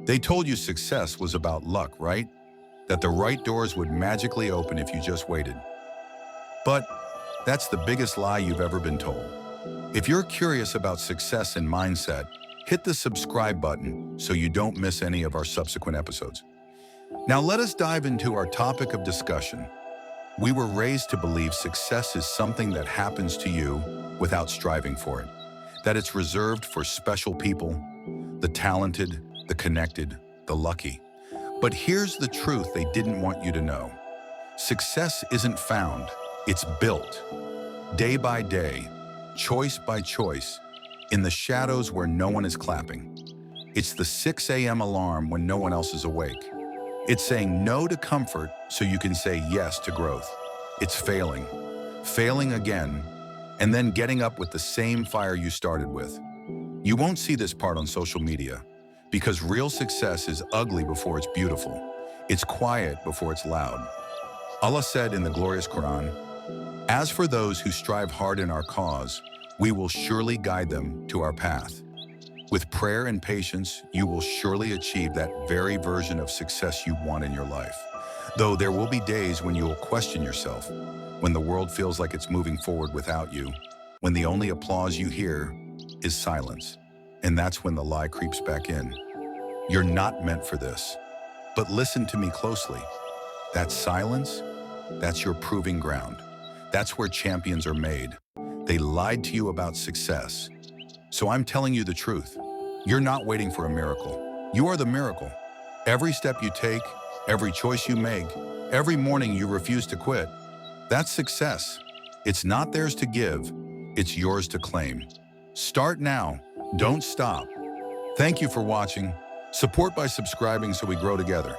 They told you success was about luck, right? That the right doors would magically open if you just waited. But that's the biggest lie you've ever been told. If you're curious about success and mindset, hit the subscribe button so you don't miss any of our subsequent episodes. Now let us dive into our topic of discussion. We were raised to believe success is something that happens to you without striving for it, that it's reserved for special people, the talented, the connected, the lucky. But here's the truth they didn't want you to know. Success isn't found, it's built. Day by day, choice by choice, in the shadows where no one is clapping. It's the 6 a.m. alarm when no one else is awake. It's saying no to comfort so you can say yes to growth. It's failing again, and then getting up with the same fire you started with. You won't see this part on social media because real success is ugly before it's beautiful. It's quiet before it's loud. Allah said in the glorious Quran, "As for those who strive hard in our cause, we will surely guide them to our path." With prayer and patience, you will surely achieve that very version of success you want in your life. Though there will be days when you will question yourself, when the world feels like it's moving forward without you, when the only applause you hear is silence. And that's when the lie creeps back in. You're not meant for this. But listen to me closely. That silence, that's your proving ground. That's where champions are made. They lied to you about success. So I'm telling you the truth. You're not waiting for a miracle. You are the miracle. Every step you take, every choice you make, every morning you refuse to quit, that's success. It's not theirs to give, it's yours to claim. Start now, don't stop. Thank you for watching. Support by subscribing so we grow together.